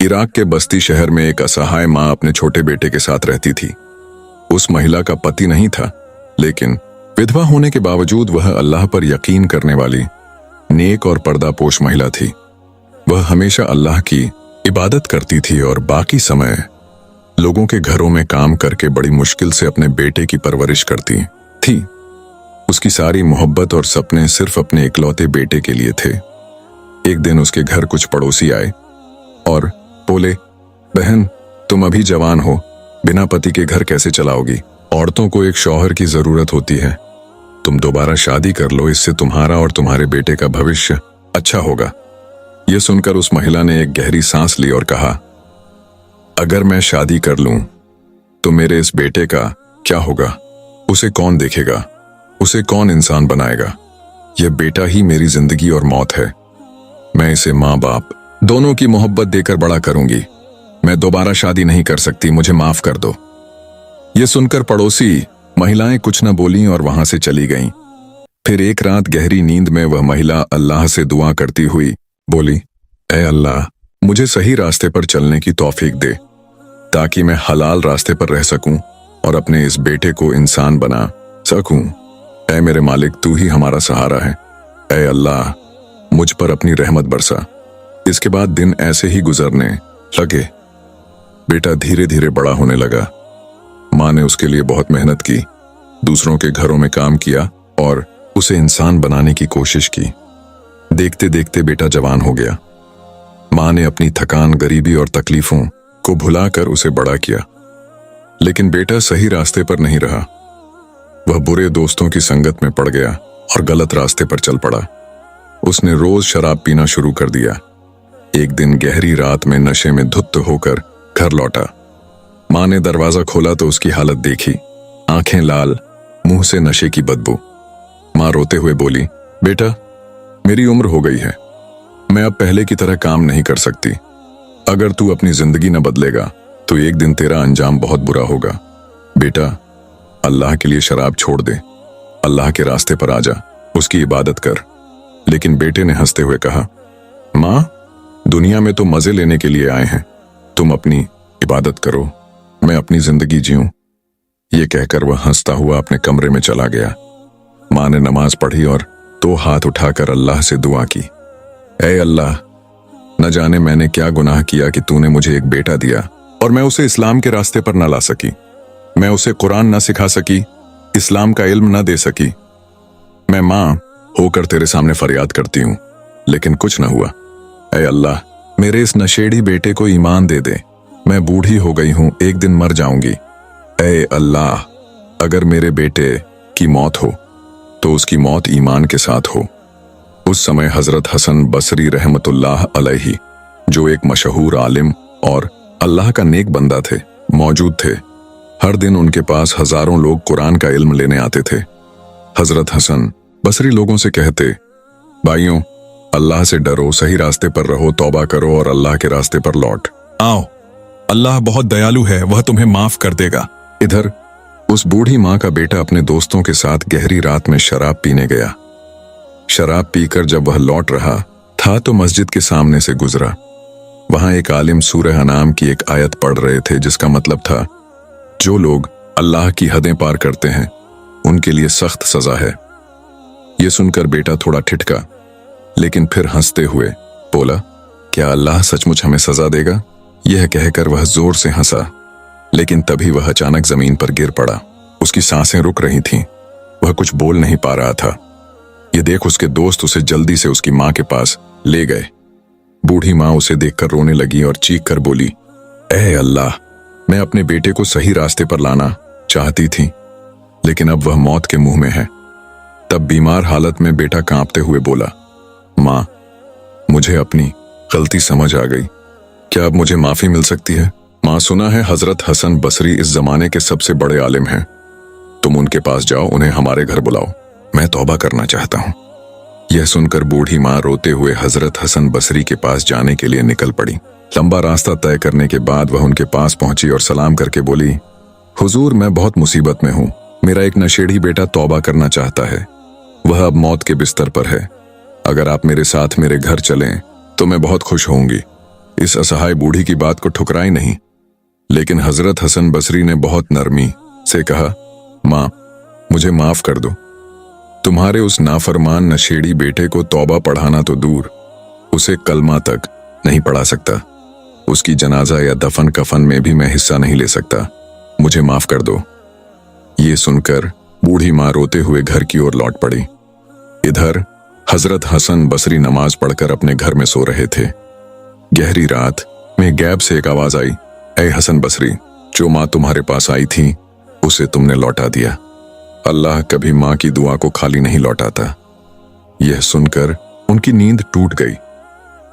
Iraq के बस्ती शहर में एक असहाय माँ अपने छोटे बेटे के साथ रहती थी। उस महिला का पति नहीं था, लेकिन विधवा होने के बावजूद वह अल्लाह पर यकीन करने वाली नेक और पर्दापोश महिला थी। वह हमेशा अल्लाह की इबादत करती थी और बाकी समय लोगों के घरों में काम करके बड़ी मुश्किल से अपने बेटे की परवरिश करती थी। उसकी सारी मोहब्बत और सपने सिर्फ अपने इकलौते बेटे के लिए थे। एक दिन उसके घर कुछ पड़ोसी आए और बोले, बहन, तुम अभी जवान हो, बिना पति के घर कैसे चलाओगी? औरतों को एक शौहर की जरूरत होती है। तुम दोबारा शादी कर लो, इससे तुम्हारा और तुम्हारे बेटे का भविष्य अच्छा होगा। यह सुनकर उस महिला ने एक गहरी सांस ली और कहा, अगर मैं शादी कर लूं तो मेरे इस बेटे का क्या होगा? उसे कौन देखेगा? उसे कौन इंसान बनाएगा? यह बेटा ही मेरी जिंदगी और मौत है। मैं इसे माँ बाप दोनों की मोहब्बत देकर बड़ा करूंगी। मैं दोबारा शादी नहीं कर सकती, मुझे माफ कर दो। यह सुनकर पड़ोसी महिलाएं कुछ न बोलीं और वहां से चली गईं। फिर एक रात गहरी नींद में वह महिला अल्लाह से दुआ करती हुई बोली, ऐ अल्लाह, मुझे सही रास्ते पर चलने की तौफीक दे, ताकि मैं हलाल रास्ते पर रह सकूं और अपने इस बेटे को इंसान बना सकूं। ऐ मेरे मालिक, तू ही हमारा सहारा है। ऐ अल्लाह, मुझ पर अपनी रहमत बरसा। इसके बाद दिन ऐसे ही गुजरने लगे। बेटा धीरे धीरे बड़ा होने लगा। माँ ने उसके लिए बहुत मेहनत की, दूसरों के घरों में काम किया और उसे इंसान बनाने की कोशिश की। देखते देखते बेटा जवान हो गया। माँ ने अपनी थकान, गरीबी और तकलीफों को भुलाकर उसे बड़ा किया। लेकिन बेटा सही रास्ते पर नहीं रहा। वह बुरे दोस्तों की संगत में पड़ गया और गलत रास्ते पर चल पड़ा। उसने रोज शराब पीना शुरू कर दिया। एक दिन गहरी रात में नशे में धुत होकर घर लौटा। माँ ने दरवाजा खोला तो उसकी हालत देखी, आंखें लाल, मुंह से नशे की बदबू। माँ रोते हुए बोली, बेटा, मेरी उम्र हो गई है, मैं अब पहले की तरह काम नहीं कर सकती। अगर तू अपनी जिंदगी न बदलेगा तो एक दिन तेरा अंजाम बहुत बुरा होगा। बेटा, अल्लाह के लिए शराब छोड़ दे, अल्लाह के रास्ते पर आ जा, उसकी इबादत कर। लेकिन बेटे ने हंसते हुए कहा, माँ, दुनिया में तो मजे लेने के लिए आए हैं, तुम अपनी इबादत करो, मैं अपनी जिंदगी जीऊं। ये कहकर वह हंसता हुआ अपने कमरे में चला गया। माँ ने नमाज पढ़ी और 2 हाथ उठाकर अल्लाह से दुआ की, ऐ अल्लाह, न जाने मैंने क्या गुनाह किया कि तूने मुझे एक बेटा दिया और मैं उसे इस्लाम के रास्ते पर न ला सकी। मैं उसे कुरान न सिखा सकी, इस्लाम का इल्म न दे सकी। मैं माँ होकर तेरे सामने फरियाद करती हूँ, लेकिन कुछ न हुआ। ऐ अल्लाह, मेरे इस नशेड़ी बेटे को ईमान दे दे। मैं बूढ़ी हो गई हूँ, एक दिन मर जाऊंगी। ऐ अल्लाह, अगर मेरे बेटे की मौत हो तो उसकी मौत ईमान के साथ हो। उस समय हजरत हसन बसरी रहमतुल्लाह अलैहि, जो एक मशहूर आलिम और अल्लाह का नेक बंदा थे, मौजूद थे। हर दिन उनके पास हजारों लोग कुरान का इल्म लेने आते थे। हजरत हसन बसरी लोगों से कहते, भाइयों, अल्लाह से डरो, सही रास्ते पर रहो, तौबा करो और अल्लाह के रास्ते पर लौट आओ। अल्लाह बहुत दयालु है, वह तुम्हें माफ कर देगा। इधर उस बूढ़ी माँ का बेटा अपने दोस्तों के साथ गहरी रात में शराब पीने गया। शराब पीकर जब वह लौट रहा था तो मस्जिद के सामने से गुजरा। वहां एक आलिम सूरह अनाम की एक आयत पढ़ रहे थे, जिसका मतलब था, जो लोग अल्लाह की हदें पार करते हैं उनके लिए सख्त सजा है। यह सुनकर बेटा थोड़ा ठिठका, लेकिन फिर हंसते हुए बोला, क्या अल्लाह सचमुच हमें सजा देगा? यह कहकर वह जोर से हंसा, लेकिन तभी वह अचानक जमीन पर गिर पड़ा। उसकी सांसें रुक रही थीं, वह कुछ बोल नहीं पा रहा था। यह देख उसके दोस्त उसे जल्दी से उसकी माँ के पास ले गए। बूढ़ी माँ उसे देखकर रोने लगी और चीख कर बोली, ऐ अल्लाह, मैं अपने बेटे को सही रास्ते पर लाना चाहती थी, लेकिन अब वह मौत के मुंह में है। तब बीमार हालत में बेटा कांपते हुए बोला, माँ, मुझे अपनी गलती समझ आ गई, क्या अब मुझे माफी मिल सकती है? माँ, सुना है हजरत हसन बसरी इस जमाने के सबसे बड़े आलिम हैं, तुम उनके पास जाओ, उन्हें हमारे घर बुलाओ, मैं तौबा करना चाहता हूँ। यह सुनकर बूढ़ी माँ रोते हुए हजरत हसन बसरी के पास जाने के लिए निकल पड़ी। लंबा रास्ता तय करने के बाद वह उनके पास पहुंची और सलाम करके बोली, हुजूर, मैं बहुत मुसीबत में हूँ, मेरा एक नशेड़ी बेटा तौबा करना चाहता है, वह अब मौत के बिस्तर पर है। अगर आप मेरे साथ मेरे घर चलें तो मैं बहुत खुश होंगी। इस असहाय बूढ़ी की बात को ठुकराई नहीं, लेकिन हजरत हसन बसरी ने बहुत नरमी से कहा, माँ, मुझे माफ कर दो। तुम्हारे उस नाफरमान नशेड़ी बेटे को तौबा पढ़ाना तो दूर, उसे कलमा तक नहीं पढ़ा सकता। उसकी जनाजा या दफन कफन में भी मैं हिस्सा नहीं ले सकता। मुझे माफ कर दो। ये सुनकर बूढ़ी माँ रोते हुए घर की ओर लौट पड़ी। इधर हजरत हसन बसरी नमाज पढ़कर अपने घर में सो रहे थे। गहरी रात में गैब से एक आवाज आई, ऐ हसन बसरी, जो माँ तुम्हारे पास आई थी उसे तुमने लौटा दिया। अल्लाह कभी माँ की दुआ को खाली नहीं लौटाता। यह सुनकर उनकी नींद टूट गई।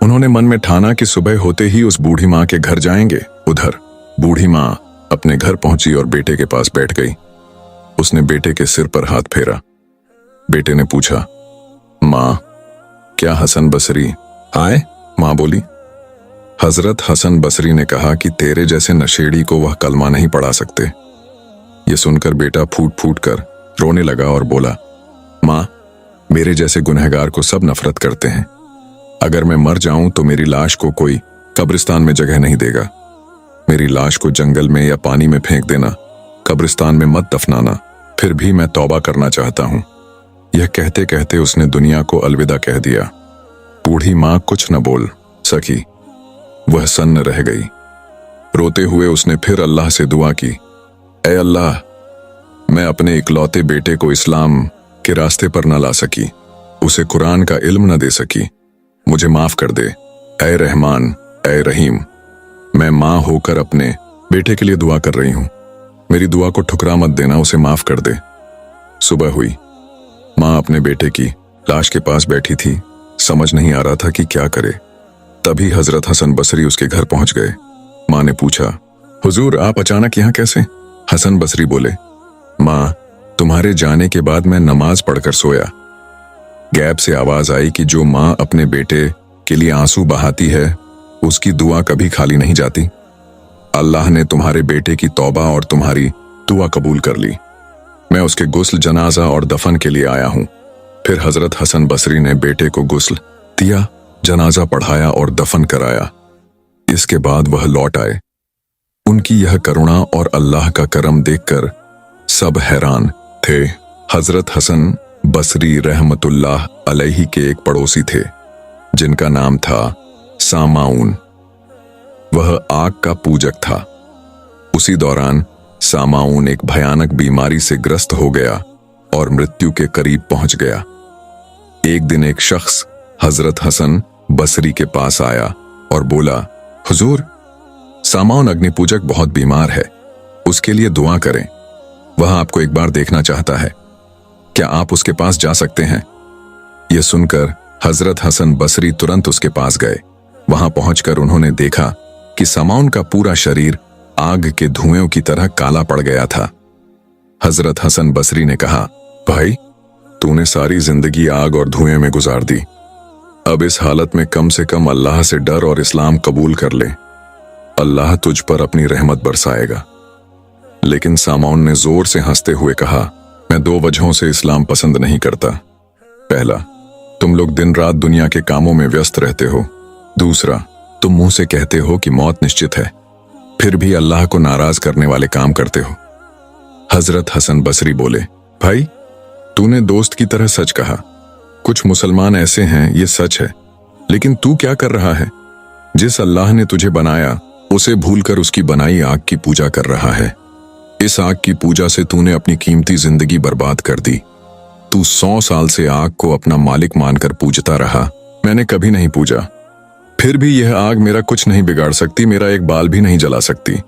उन्होंने मन में ठाना कि सुबह होते ही उस बूढ़ी माँ के घर जाएंगे। उधर बूढ़ी माँ अपने घर पहुंची और बेटे के पास बैठ गई। उसने बेटे के सिर पर हाथ फेरा। बेटे ने पूछा, माँ, क्या हसन बसरी आए? माँ बोली। हजरत हसन बसरी ने कहा कि तेरे जैसे नशेड़ी को वह कलमा नहीं पढ़ा सकते। ये सुनकर बेटा फूट फूट कर रोने लगा और बोला, माँ, मेरे जैसे गुनहगार को सब नफरत करते हैं। अगर मैं मर जाऊं तो मेरी लाश को कोई कब्रिस्तान में जगह नहीं देगा। मेरी लाश को जंगल में या पानी में फेंक देना, कब्रिस्तान में मत दफनाना। फिर भी मैं तौबा करना चाहता हूं। यह कहते कहते उसने दुनिया को अलविदा कह दिया। बूढ़ी माँ कुछ न बोल सकी, वह सन्न रह गई। रोते हुए उसने फिर अल्लाह से दुआ की, ऐ अल्लाह, मैं अपने इकलौते बेटे को इस्लाम के रास्ते पर न ला सकी, उसे कुरान का इल्म न दे सकी। मुझे माफ कर दे, ऐ रहमान, ऐ रहीम। मैं माँ होकर अपने बेटे के लिए दुआ कर रही हूं। मेरी दुआ को ठुकरा मत देना, उसे माफ कर दे। सुबह हुई। माँ अपने बेटे की लाश के पास बैठी थी। समझ नहीं आ रहा था कि क्या करे। तभी हजरत हसन बसरी उसके घर पहुंच गए। माँ ने पूछा, हुजूर, आप अचानक यहाँ कैसे? हसन बसरी बोले, माँ, तुम्हारे जाने के बाद मैं नमाज पढ़कर सोया। गैब से आवाज आई कि जो माँ अपने बेटे के लिए आंसू बहाती है उसकी दुआ कभी खाली नहीं जाती। अल्लाह ने तुम्हारे बेटे की तौबा और तुम्हारी दुआ कबूल कर ली। मैं उसके गुस्ल, जनाजा और दफन के लिए आया हूं। फिर हजरत हसन बसरी ने बेटे को गुस्ल दिया, जनाजा पढ़ाया और दफन कराया। इसके बाद वह लौट आए। उनकी यह करुणा और अल्लाह का करम देखकर सब हैरान थे। हजरत हसन बसरी रहमतुल्लाह अलैहि के एक पड़ोसी थे जिनका नाम था सामाउन। वह आग का पूजक था। उसी दौरान सामाउन एक भयानक बीमारी से ग्रस्त हो गया और मृत्यु के करीब पहुंच गया। एक दिन एक शख्स हजरत हसन बसरी के पास आया और बोला, हुजूर, सामाउन अग्निपूजक बहुत बीमार है, उसके लिए दुआ करें। वह आपको एक बार देखना चाहता है, क्या आप उसके पास जा सकते हैं? यह सुनकर हजरत हसन बसरी तुरंत उसके पास गए। वहां पहुंचकर उन्होंने देखा कि सामाउन का पूरा शरीर आग के धुएं की तरह काला पड़ गया था। हजरत हसन बसरी ने कहा, भाई, तूने सारी जिंदगी आग और धुएं में गुजार दी। अब इस हालत में कम से कम अल्लाह से डर और इस्लाम कबूल कर ले। अल्लाह तुझ पर अपनी रहमत बरसाएगा। लेकिन सामाउन ने जोर से हंसते हुए कहा, मैं दो वजहों से इस्लाम पसंद नहीं करता। पहला, तुम लोग दिन रात दुनिया के कामों में व्यस्त रहते हो। दूसरा, तुम मुंह से कहते हो कि मौत निश्चित है, फिर भी अल्लाह को नाराज करने वाले काम करते हो। हजरत हसन बसरी बोले, भाई, तूने दोस्त की तरह सच कहा। कुछ मुसलमान ऐसे हैं, ये सच है, लेकिन तू क्या कर रहा है? जिस अल्लाह ने तुझे बनाया उसे भूलकर उसकी बनाई आग की पूजा कर रहा है। इस आग की पूजा से तूने अपनी कीमती जिंदगी बर्बाद कर दी। तू 100 साल से आग को अपना मालिक मानकर पूजता रहा। मैंने कभी नहीं पूजा, फिर भी यह आग मेरा कुछ नहीं बिगाड़ सकती, मेरा एक बाल भी नहीं जला सकती।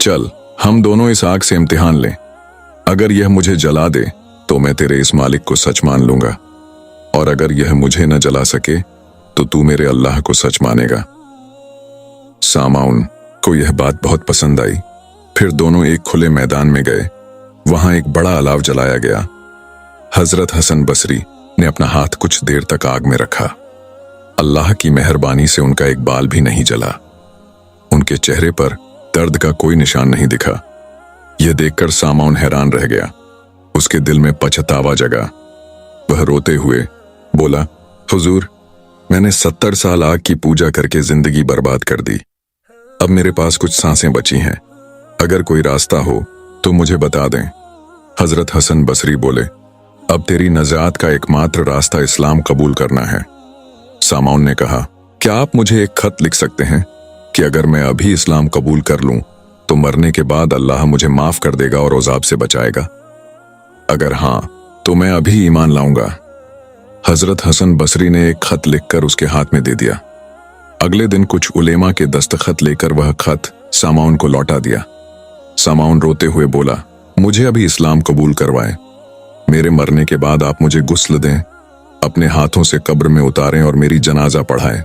चल, हम दोनों इस आग से इम्तिहान लें। अगर यह मुझे जला दे तो मैं तेरे इस मालिक को सच मान लूंगा, और अगर यह मुझे न जला सके तो तू मेरे अल्लाह को सच मानेगा। सामाउन को यह बात बहुत पसंद आई। फिर दोनों एक खुले मैदान में गए। वहां एक बड़ा अलाव जलाया गया। हजरत हसन बसरी ने अपना हाथ कुछ देर तक आग में रखा। अल्लाह की मेहरबानी से उनका एक बाल भी नहीं जला। उनके चेहरे पर दर्द का कोई निशान नहीं दिखा। यह देखकर सामाउन हैरान रह गया। उसके दिल में पछतावा जगा। वह रोते हुए बोला, हुजूर, मैंने 70 साल आग की पूजा करके जिंदगी बर्बाद कर दी। अब मेरे पास कुछ सांसें बची हैं। अगर कोई रास्ता हो तो मुझे बता दें। हजरत हसन बसरी बोले, अब तेरी नजात का एकमात्र रास्ता इस्लाम कबूल करना है। सामाउन ने कहा, क्या आप मुझे एक खत लिख सकते हैं कि अगर मैं अभी इस्लाम कबूल कर लूं तो मरने के बाद अल्लाह मुझे माफ कर देगा और अज़ाब से बचाएगा? अगर हां तो मैं अभी ईमान लाऊंगा। हजरत हसन बसरी ने एक खत लिखकर उसके हाथ में दे दिया। अगले दिन कुछ उलेमा के दस्तखत लेकर वह खत सामाउन को लौटा दिया। सामाउन रोते हुए बोला, मुझे अभी इस्लाम कबूल करवाएं। मेरे मरने के बाद आप मुझे गुस्ल दें, अपने हाथों से कब्र में उतारें और मेरी जनाजा पढ़ाएं।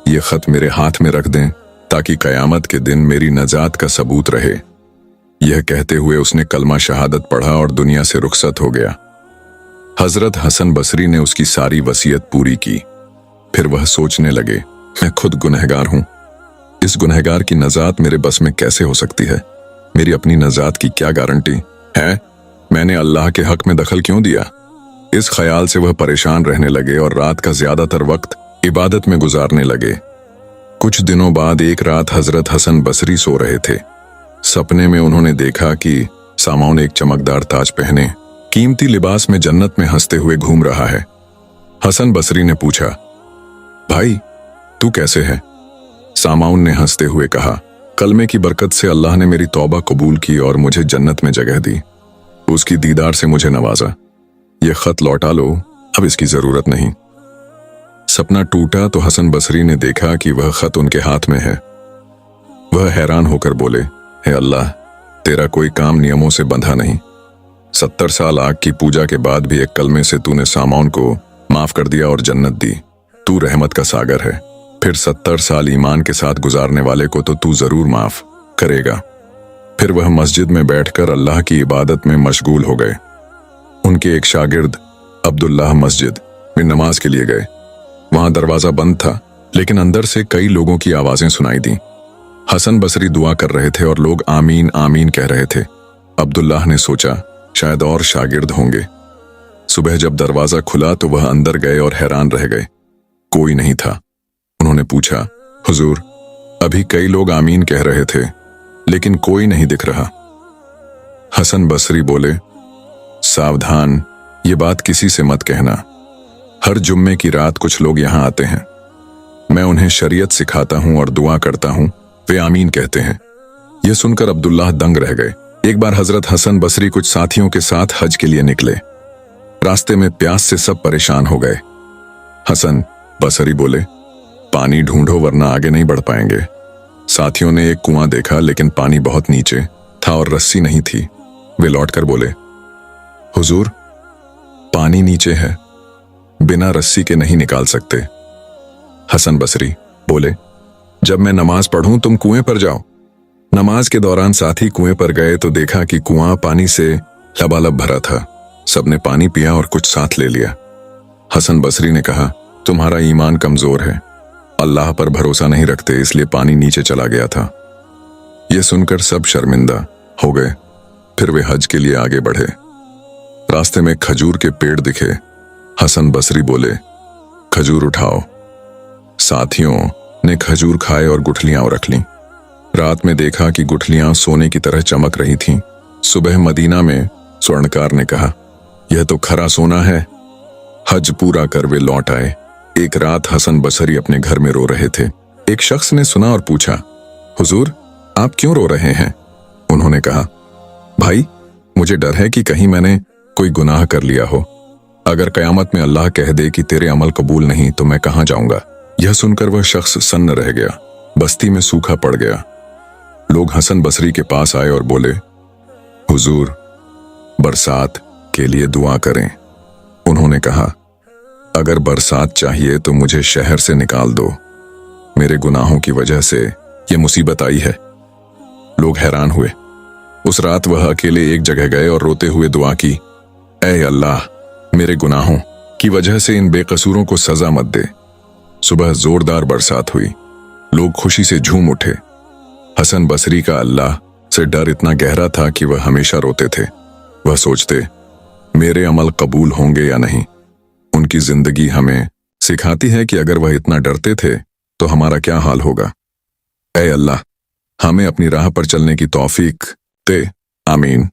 ये खत मेरे हाथ में रख दें ताकि कयामत के दिन मेरी नजात का सबूत रहे। यह कहते हुए उसने कलमा शहादत पढ़ा और दुनिया से रुखसत हो गया। हजरत हसन बसरी ने उसकी सारी वसीयत पूरी की। फिर वह सोचने लगे, मैं खुद गुनहगार हूं। इस गुनहगार की नजात मेरे बस में कैसे हो सकती है? मेरी अपनी नजात की क्या गारंटी है? मैंने अल्लाह के हक में दखल क्यों दिया? इस ख्याल से वह परेशान रहने लगे और रात का ज्यादातर वक्त इबादत में गुजारने लगे। कुछ दिनों बाद एक रात हजरत हसन बसरी सो रहे थे। सपने में उन्होंने देखा कि सामाउन एक चमकदार ताज पहने कीमती लिबास में जन्नत में हंसते हुए घूम रहा है। हसन बसरी ने पूछा, भाई तू कैसे है? सामाउन ने हंसते हुए कहा, कलमे की बरकत से अल्लाह ने मेरी तौबा कबूल की और मुझे जन्नत में जगह दी। उसकी दीदार से मुझे नवाजा। ये खत लौटा लो, अब इसकी जरूरत नहीं। सपना टूटा तो हसन बसरी ने देखा कि वह खत उनके हाथ में है। वह हैरान होकर बोले, हे अल्लाह, तेरा कोई काम नियमों से बंधा नहीं। 70 साल आग की पूजा के बाद भी एक कलमे से तूने सामाउन को माफ कर दिया और जन्नत दी। तू रहमत का सागर है। फिर 70 साल ईमान के साथ गुजारने वाले को तो तू जरूर माफ करेगा। फिर वह मस्जिद में बैठकर अल्लाह की इबादत में मशगूल हो गए। उनके एक शागिर्द अब्दुल्लाह मस्जिद में नमाज के लिए गए। वहां दरवाजा बंद था, लेकिन अंदर से कई लोगों की आवाजें सुनाई दी। हसन बसरी दुआ कर रहे थे और लोग आमीन आमीन कह रहे थे। अब्दुल्लाह ने सोचा, शायद और शागिर्द होंगे। सुबह जब दरवाजा खुला तो वह अंदर गए और हैरान रह गए। कोई नहीं था। उन्होंने पूछा, हुजूर, अभी कई लोग आमीन कह रहे थे, लेकिन कोई नहीं दिख रहा। हसन बसरी बोले, सावधान, ये बात किसी से मत कहना। हर जुम्मे की रात कुछ लोग यहां आते हैं। मैं उन्हें शरीयत सिखाता हूं और दुआ करता हूं, वे आमीन कहते हैं। यह सुनकर अब्दुल्लाह दंग रह गए। एक बार हजरत हसन बसरी कुछ साथियों के साथ हज के लिए निकले। रास्ते में प्यास से सब परेशान हो गए। हसन बसरी बोले, पानी ढूंढो वरना आगे नहीं बढ़ पाएंगे। साथियों ने एक कुआं देखा, लेकिन पानी बहुत नीचे था और रस्सी नहीं थी। वे लौटकर बोले, हुजूर, पानी नीचे है, बिना रस्सी के नहीं निकाल सकते। हसन बसरी बोले, जब मैं नमाज पढ़ूं तुम कुएं पर जाओ। नमाज के दौरान साथी कुएं पर गए तो देखा कि कुआं पानी से लबालब भरा था। सबने पानी पिया और कुछ साथ ले लिया। हसन बसरी ने कहा, तुम्हारा ईमान कमजोर है, अल्लाह पर भरोसा नहीं रखते, इसलिए पानी नीचे चला गया था। यह सुनकर सब शर्मिंदा हो गए। फिर वे हज के लिए आगे बढ़े। रास्ते में खजूर के पेड़ दिखे। हसन बसरी बोले, खजूर उठाओ। साथियों ने खजूर खाए और गुठलियां रख लीं। रात में देखा कि गुठलियां सोने की तरह चमक रही थीं। सुबह मदीना में स्वर्णकार ने कहा, यह तो खरा सोना है। हज पूरा कर वे लौट आए। एक रात हसन बसरी अपने घर में रो रहे थे। एक शख्स ने सुना और पूछा, हुजूर, आप क्यों रो रहे हैं? उन्होंने कहा, भाई, मुझे डर है कि कहीं मैंने कोई गुनाह कर लिया हो। अगर कयामत में अल्लाह कह दे कि तेरे अमल कबूल नहीं तो मैं कहां जाऊंगा। यह सुनकर वह शख्स सन्न रह गया। बस्ती में सूखा पड़ गया। लोग हसन बसरी के पास आए और बोले, हुजूर, बरसात के लिए दुआ करें। उन्होंने कहा, अगर बरसात चाहिए तो मुझे शहर से निकाल दो। मेरे गुनाहों की वजह से यह मुसीबत आई है। लोग हैरान हुए। उस रात वह अकेले एक जगह गए और रोते हुए दुआ की, ऐ अल्लाह, मेरे गुनाहों की वजह से इन बेकसूरों को सजा मत दे। सुबह जोरदार बरसात हुई। लोग खुशी से झूम उठे। हसन बसरी का अल्लाह से डर इतना गहरा था कि वह हमेशा रोते थे। वह सोचते, मेरे अमल कबूल होंगे या नहीं। उनकी जिंदगी हमें सिखाती है कि अगर वह इतना डरते थे तो हमारा क्या हाल होगा। ऐ अल्लाह, हमें अपनी राह पर चलने की तौफीक दे, आमीन।